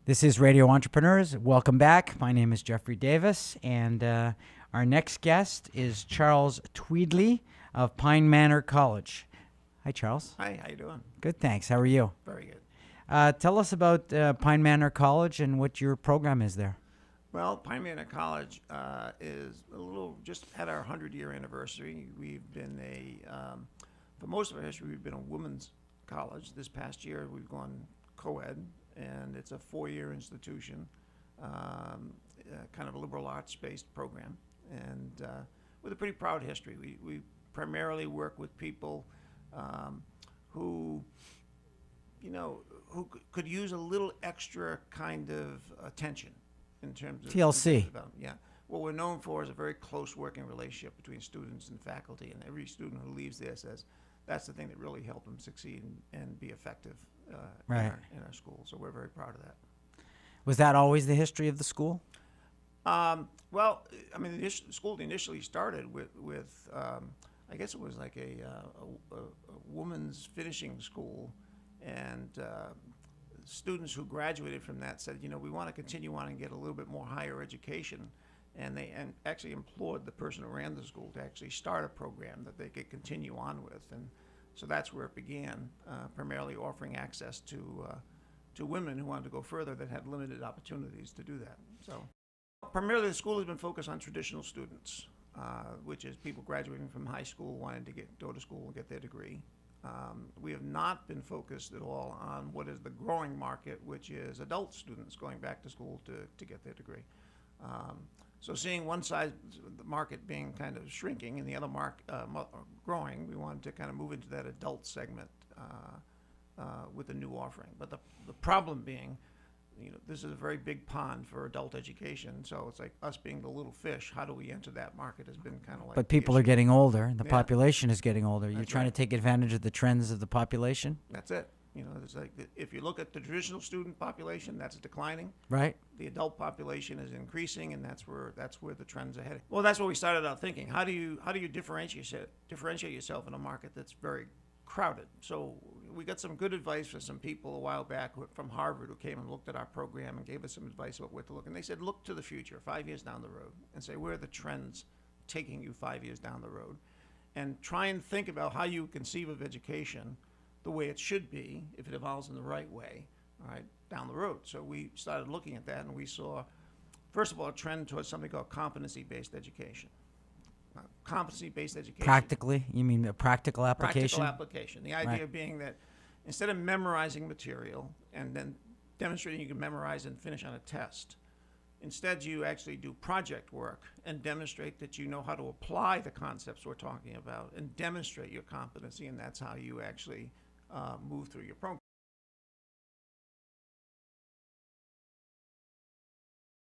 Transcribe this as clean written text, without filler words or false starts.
This is Radio Entrepreneurs. Welcome back. My name is Jeffrey Davis, and our next guest is Charles Tweedley of Pine Manor College. Hi, Charles. Hi, how you doing? Good, thanks. How are you? Very good. Tell us about Pine Manor College and what your program is there. Well, Pine Manor College is just had our 100-year anniversary. We've been for most of our history, we've been a women's college. This past year, we've gone co-ed, and it's a 4-year institution, kind of a liberal arts-based program, and with a pretty proud history. We primarily work with people who could use a little extra kind of attention in terms of TLC. Yeah. What we're known for is a very close working relationship between students and faculty, and every student who leaves there says that's the thing that really helped them succeed and be effective Right. in our school. So we're very proud of that. Was that always the history of the school? Well, I mean, the school initially started with I guess it was like a woman's finishing school, and students who graduated from that said, we want to continue on and get a little bit more higher education, and they actually implored the person who ran the school to actually start a program that they could continue on with, and so that's where it began, primarily offering access to women who wanted to go further that had limited opportunities to do that. So primarily the school has been focused on traditional students, which is people graduating from high school wanting to go to school and get their degree. We have not been focused at all on what is the growing market, which is adult students going back to school to get their degree. So seeing one side of the market being kind of shrinking and the other growing, we wanted to kind of move into that adult segment with a new offering. But the problem being, this is a very big pond for adult education, so it's like us being the little fish. How do we enter that market has been kind of like. But people are getting older. The Yeah. population is getting older. You're That's trying right. to take advantage of the trends of the population, That's it. It's like if you look at the traditional student population, that's declining. right? The adult population is increasing, and that's where the trends are heading. Well, that's what we started out thinking. How do you differentiate yourself in a market that's very crowded? So we got some good advice from some people a while back from Harvard who came and looked at our program and gave us some advice about where to look. And they said, look to the future, 5 years down the road, and say, where are the trends taking you 5 years down the road? And try and think about how you conceive of education the way it should be if it evolves in the right way, all right, down the road. So we started looking at that, and we saw, first of all, a trend towards something called competency-based education. Competency-based education. Practically? You mean a practical application? Practical application. The idea being that instead of memorizing material and then demonstrating you can memorize and finish on a test, instead you actually do project work and demonstrate that you know how to apply the concepts we're talking about and demonstrate your competency, and that's how you actually move through your program.